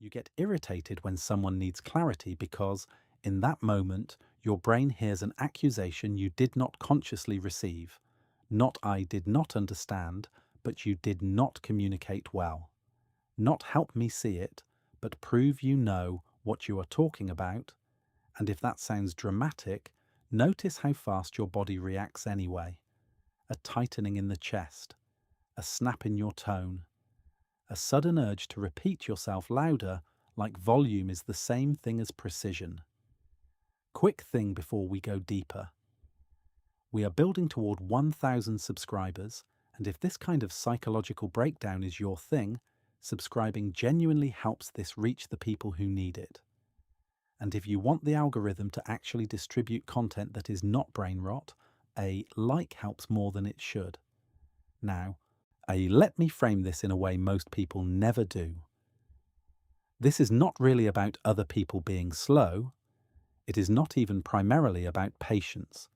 You get irritated when someone needs clarity because, in that moment, your brain hears an accusation you did not consciously receive. Not "I did not understand," but "you did not communicate well." Not "help me see it," but "prove you know what you are talking about." And if that sounds dramatic, notice how fast your body reacts anyway. A tightening in the chest, a snap in your tone, a sudden urge to repeat yourself louder, like volume is the same thing as precision. Quick thing before we go deeper. We are building toward 1,000 subscribers, and if this kind of psychological breakdown is your thing, subscribing genuinely helps this reach the people who need it. And if you want the algorithm to actually distribute content that is not brain rot, a like helps more than it should. Now, let me frame this in a way most people never do. This is not really about other people being slow. It is not even primarily about patience.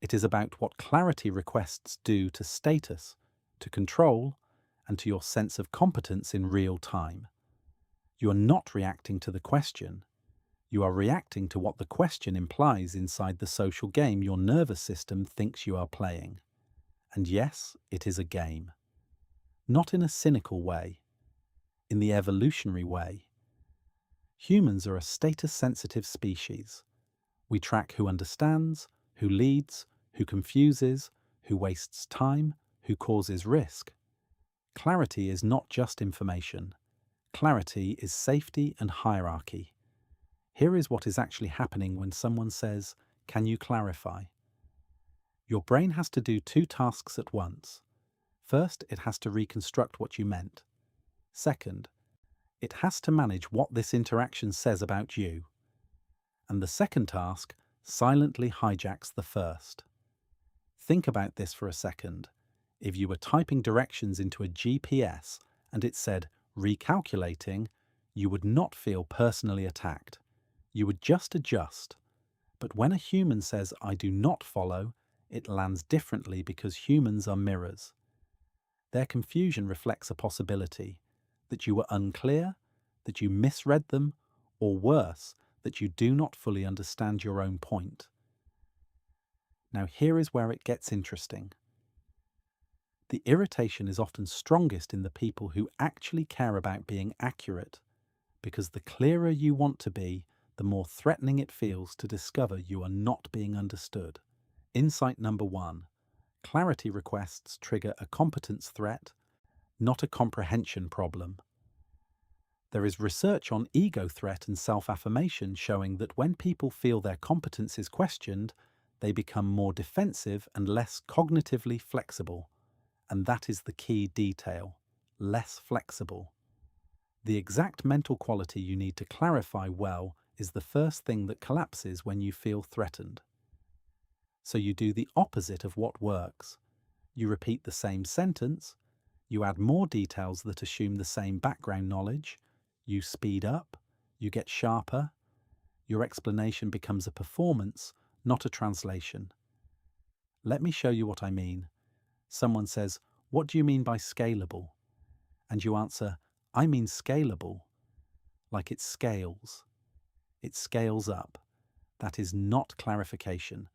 It is about what clarity requests do to status, to control, and to your sense of competence in real time. You are not reacting to the question. You are reacting to what the question implies inside the social game your nervous system thinks you are playing. And yes, it is a game. Not in a cynical way, in the evolutionary way. Humans are a status-sensitive species. We track who understands, who leads, who confuses, who wastes time, who causes risk. Clarity is not just information. Clarity is safety and hierarchy. Here is what is actually happening when someone says, "Can you clarify?" Your brain has to do two tasks at once. First, it has to reconstruct what you meant. Second, it has to manage what this interaction says about you. And the second task silently hijacks the first. Think about this for a second. If you were typing directions into a GPS and it said recalculating, you would not feel personally attacked. You would just adjust. But when a human says, "I do not follow," it lands differently because humans are mirrors. Their confusion reflects a possibility that you were unclear, that you misread them, or worse, that you do not fully understand your own point. Now here is where it gets interesting. The irritation is often strongest in the people who actually care about being accurate, because the clearer you want to be, the more threatening it feels to discover you are not being understood. Insight number 1. Clarity requests trigger a competence threat, not a comprehension problem. There is research on ego threat and self-affirmation showing that when people feel their competence is questioned, they become more defensive and less cognitively flexible. And that is the key detail: less flexible. The exact mental quality you need to clarify well is the first thing that collapses when you feel threatened. So you do the opposite of what works. You repeat the same sentence, you add more details that assume the same background knowledge, you speed up, you get sharper. Your explanation becomes a performance, not a translation. Let me show you what I mean. Someone says, "What do you mean by scalable?" And you answer, "I mean scalable," like it scales. It scales up. That is not clarification.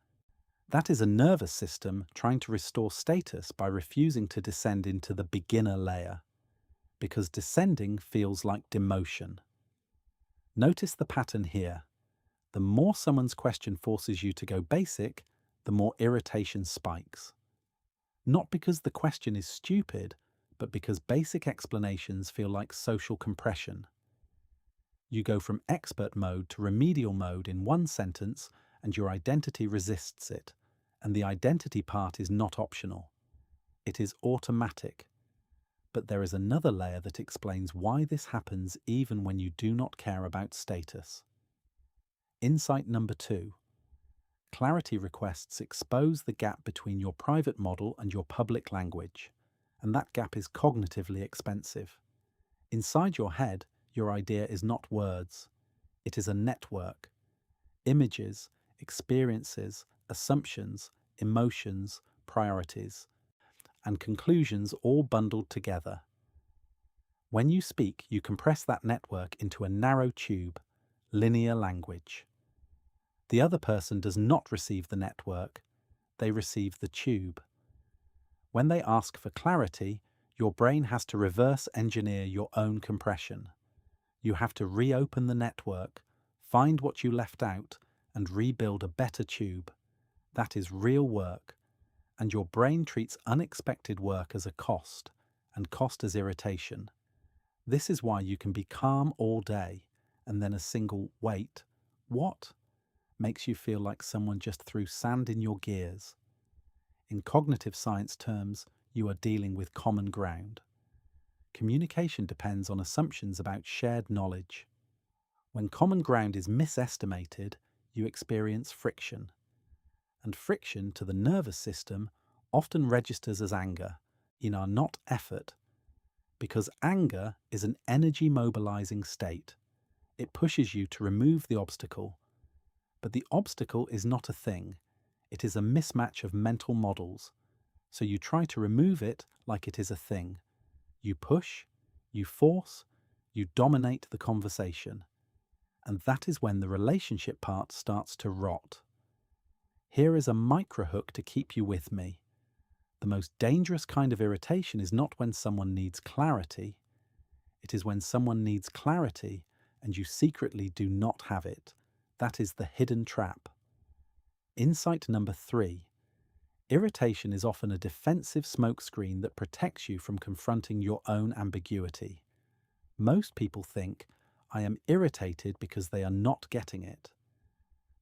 That is a nervous system trying to restore status by refusing to descend into the beginner layer, because descending feels like demotion. Notice the pattern here. The more someone's question forces you to go basic, the more irritation spikes. Not because the question is stupid, but because basic explanations feel like social compression. You go from expert mode to remedial mode in one sentence, and your identity resists it. And the identity part is not optional. It is automatic. But there is another layer that explains why this happens even when you do not care about status. Insight number 2. Clarity requests expose the gap between your private model and your public language, and that gap is cognitively expensive. Inside your head, your idea is not words. It is a network. Images, experiences, assumptions, emotions, priorities, and conclusions all bundled together. When you speak, you compress that network into a narrow tube, linear language. The other person does not receive the network, they receive the tube. When they ask for clarity, your brain has to reverse engineer your own compression. You have to reopen the network, find what you left out, and rebuild a better tube. That is real work, and your brain treats unexpected work as a cost, and cost as irritation. This is why you can be calm all day, and then a single "wait, what?" makes you feel like someone just threw sand in your gears. In cognitive science terms, you are dealing with common ground. Communication depends on assumptions about shared knowledge. When common ground is misestimated, you experience friction. And friction to the nervous system often registers as anger, not effort, because anger is an energy mobilizing state. It pushes you to remove the obstacle. But the obstacle is not a thing. It is a mismatch of mental models. So you try to remove it like it is a thing. You push, you force, you dominate the conversation. And that is when the relationship part starts to rot. Here is a microhook to keep you with me. The most dangerous kind of irritation is not when someone needs clarity. It is when someone needs clarity and you secretly do not have it. That is the hidden trap. Insight number 3. Irritation is often a defensive smokescreen that protects you from confronting your own ambiguity. Most people think, I am irritated because they are not getting it.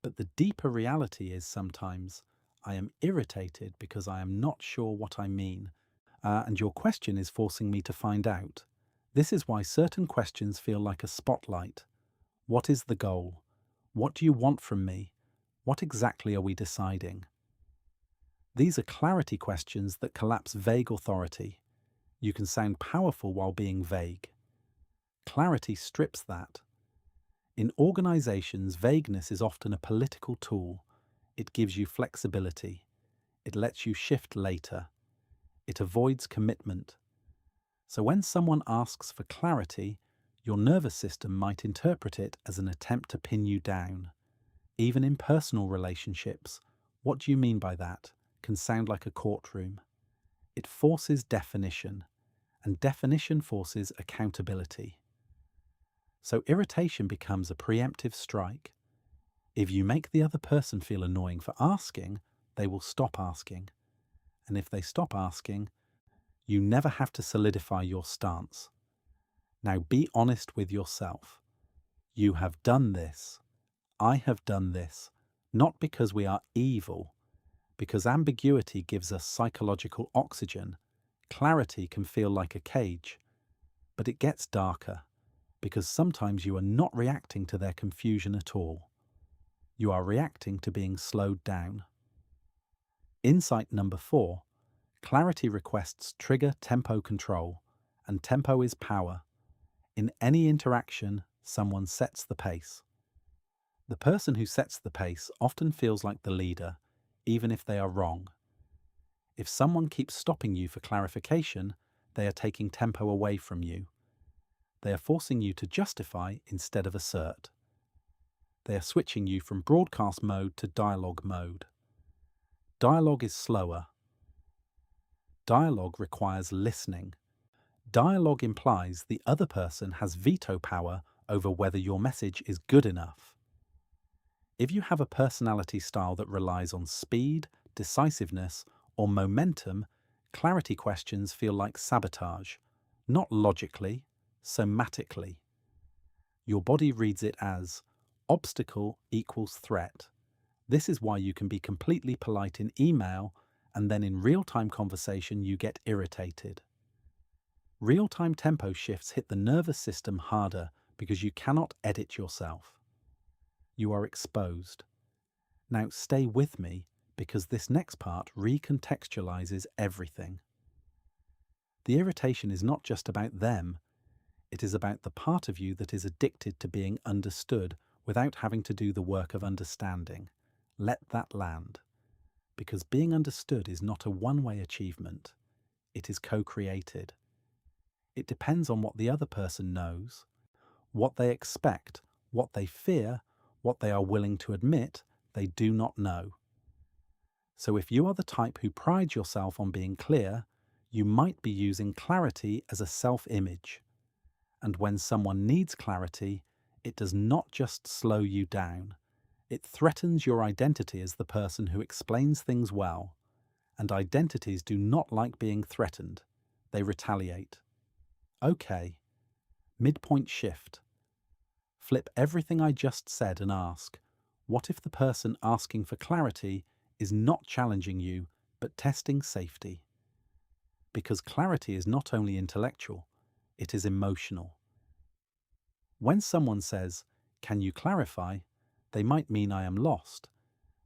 But the deeper reality is sometimes, I am irritated because I am not sure what I mean. And your question is forcing me to find out. This is why certain questions feel like a spotlight. What is the goal? What do you want from me? What exactly are we deciding? These are clarity questions that collapse vague authority. You can sound powerful while being vague. Clarity strips that. In organizations, vagueness is often a political tool. It gives you flexibility. It lets you shift later. It avoids commitment. So when someone asks for clarity, your nervous system might interpret it as an attempt to pin you down. Even in personal relationships, what do you mean by that? Can sound like a courtroom. It forces definition, and definition forces accountability. So irritation becomes a preemptive strike. If you make the other person feel annoying for asking, they will stop asking. And if they stop asking, you never have to solidify your stance. Now be honest with yourself. You have done this. I have done this, not because we are evil, because ambiguity gives us psychological oxygen. Clarity can feel like a cage, but it gets darker, because sometimes you are not reacting to their confusion at all. You are reacting to being slowed down. Insight number 4, clarity requests trigger tempo control, and tempo is power. In any interaction, someone sets the pace. The person who sets the pace often feels like the leader, even if they are wrong. If someone keeps stopping you for clarification, they are taking tempo away from you. They are forcing you to justify instead of assert. They are switching you from broadcast mode to dialogue mode. Dialogue is slower. Dialogue requires listening. Dialogue implies the other person has veto power over whether your message is good enough. If you have a personality style that relies on speed, decisiveness, or momentum, clarity questions feel like sabotage, not logically, somatically. Your body reads it as obstacle equals threat. This is why you can be completely polite in email and then in real-time conversation you get irritated. Real-time tempo shifts hit the nervous system harder because you cannot edit yourself. You are exposed. Now stay with me because this next part recontextualizes everything. The irritation is not just about them, it is about the part of you that is addicted to being understood without having to do the work of understanding. Let that land. Because being understood is not a one-way achievement. It is co-created. It depends on what the other person knows, what they expect, what they fear, what they are willing to admit they do not know. So if you are the type who prides yourself on being clear, you might be using clarity as a self-image. And when someone needs clarity, it does not just slow you down. It threatens your identity as the person who explains things well. And identities do not like being threatened. They retaliate. Okay, midpoint shift. Flip everything I just said and ask, what if the person asking for clarity is not challenging you, but testing safety? Because clarity is not only intellectual, it is emotional. When someone says, "Can you clarify?" they might mean I am lost,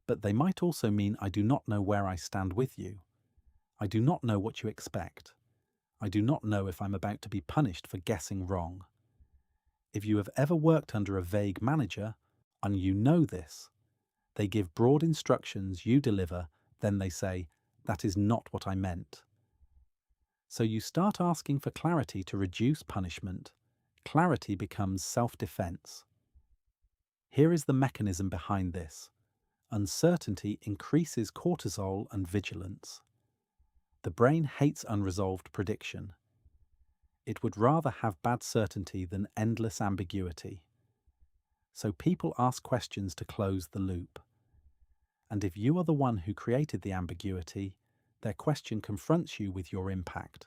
but they might also mean I do not know where I stand with you. I do not know what you expect. I do not know if I'm about to be punished for guessing wrong. If you have ever worked under a vague manager, and you know this, they give broad instructions, you deliver, then they say, "That is not what I meant." So you start asking for clarity to reduce punishment. Clarity becomes self-defense. Here is the mechanism behind this. Uncertainty increases cortisol and vigilance. The brain hates unresolved prediction. It would rather have bad certainty than endless ambiguity. So people ask questions to close the loop. And if you are the one who created the ambiguity, their question confronts you with your impact,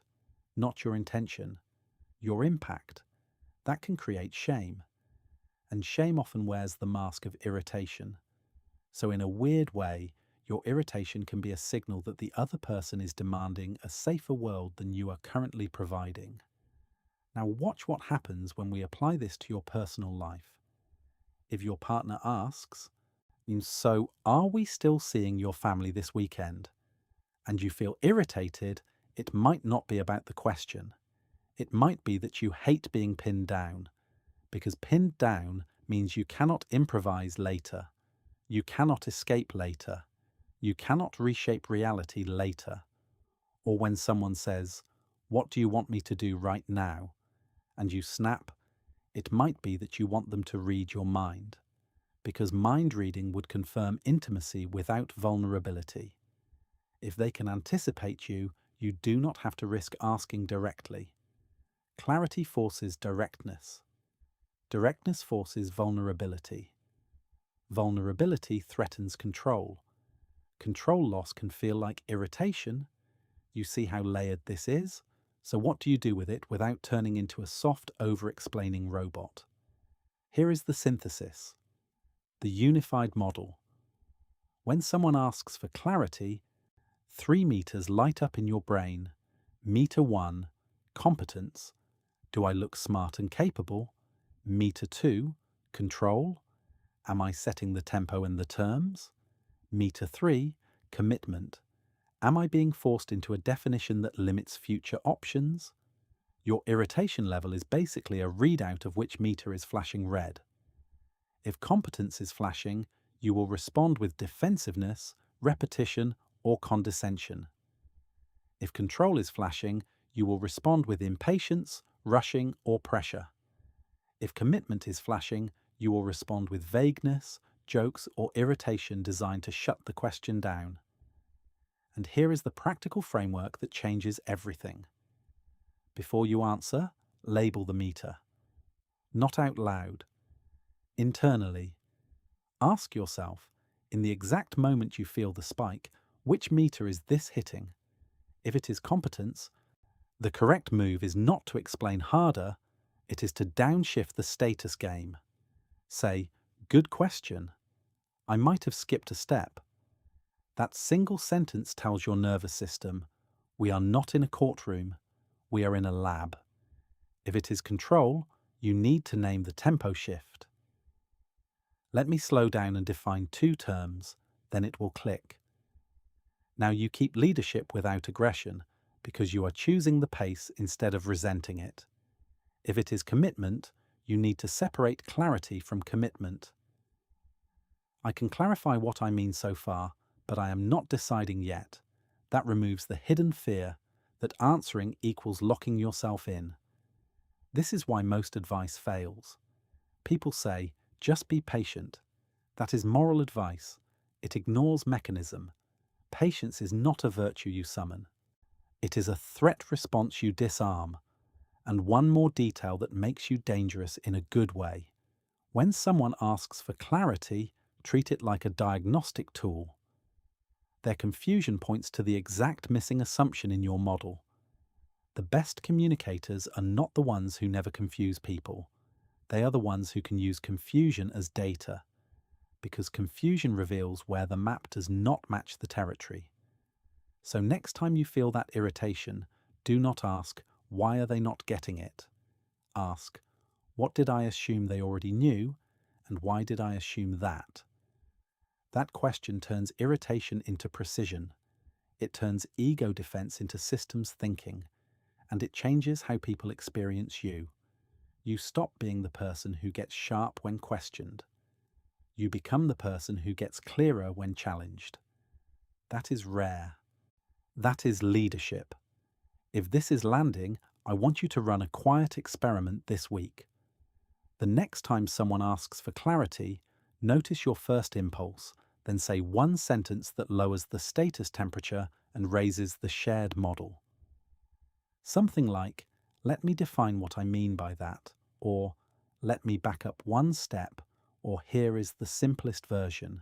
not your intention. Your impact. That can create shame. And shame often wears the mask of irritation. So in a weird way, your irritation can be a signal that the other person is demanding a safer world than you are currently providing. Now watch what happens when we apply this to your personal life. If your partner asks, "So are we still seeing your family this weekend?" and you feel irritated, it might not be about the question. It might be that you hate being pinned down, because pinned down means you cannot improvise later. You cannot escape later. You cannot reshape reality later. Or when someone says, "What do you want me to do right now?" and you snap, it might be that you want them to read your mind, because mind reading would confirm intimacy without vulnerability. If they can anticipate you, you do not have to risk asking directly. Clarity forces directness. Directness forces vulnerability. Vulnerability threatens control. Control loss can feel like irritation. You see how layered this is? So what do you do with it without turning into a soft, over-explaining robot? Here is the synthesis. The unified model. When someone asks for clarity, 3 meters light up in your brain. Meter 1, competence. Do I look smart and capable? Meter 2, control. Am I setting the tempo and the terms? Meter 3, commitment. Am I being forced into a definition that limits future options? Your irritation level is basically a readout of which meter is flashing red. If competence is flashing, you will respond with defensiveness, repetition, or condescension. If control is flashing, you will respond with impatience, rushing, or pressure. If commitment is flashing, you will respond with vagueness, jokes, or irritation designed to shut the question down. And here is the practical framework that changes everything. Before you answer, label the meter. Not out loud. Internally. Ask yourself, in the exact moment you feel the spike, which meter is this hitting? If it is competence, the correct move is not to explain harder, it is to downshift the status game. Say, "Good question. I might have skipped a step." That single sentence tells your nervous system, we are not in a courtroom, we are in a lab. If it is control, you need to name the tempo shift. Let me slow down and define 2 terms, then it will click. Now you keep leadership without aggression, because you are choosing the pace instead of resenting it. If it is commitment, you need to separate clarity from commitment. I can clarify what I mean so far, but I am not deciding yet. That removes the hidden fear that answering equals locking yourself in. This is why most advice fails. People say, just be patient. That is moral advice. It ignores mechanism. Patience is not a virtue you summon. It is a threat response you disarm, and one more detail that makes you dangerous in a good way. When someone asks for clarity, treat it like a diagnostic tool. Their confusion points to the exact missing assumption in your model. The best communicators are not the ones who never confuse people. They are the ones who can use confusion as data, because confusion reveals where the map does not match the territory. So next time you feel that irritation, do not ask, why are they not getting it? Ask, what did I assume they already knew, and why did I assume that? That question turns irritation into precision. It turns ego defense into systems thinking, and it changes how people experience you. You stop being the person who gets sharp when questioned. You become the person who gets clearer when challenged. That is rare. That is leadership. If this is landing, I want you to run a quiet experiment this week. The next time someone asks for clarity, notice your first impulse, then say one sentence that lowers the status temperature and raises the shared model. Something like, let me define what I mean by that, or let me back up one step, or here is the simplest version.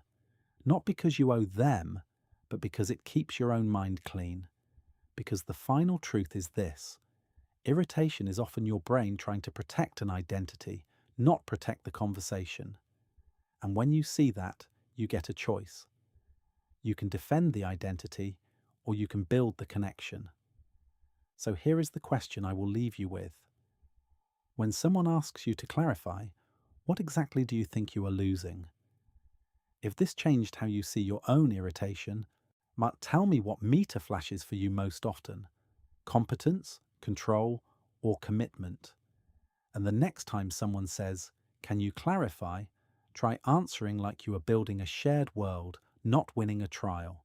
Not because you owe them, but because it keeps your own mind clean. Because the final truth is this: irritation is often your brain trying to protect an identity, not protect the conversation. And when you see that, you get a choice. You can defend the identity, or you can build the connection. So here is the question I will leave you with. When someone asks you to clarify, what exactly do you think you are losing? If this changed how you see your own irritation, tell me what meter flashes for you most often: competence, control, or commitment. And the next time someone says, can you clarify, try answering like you are building a shared world, not winning a trial.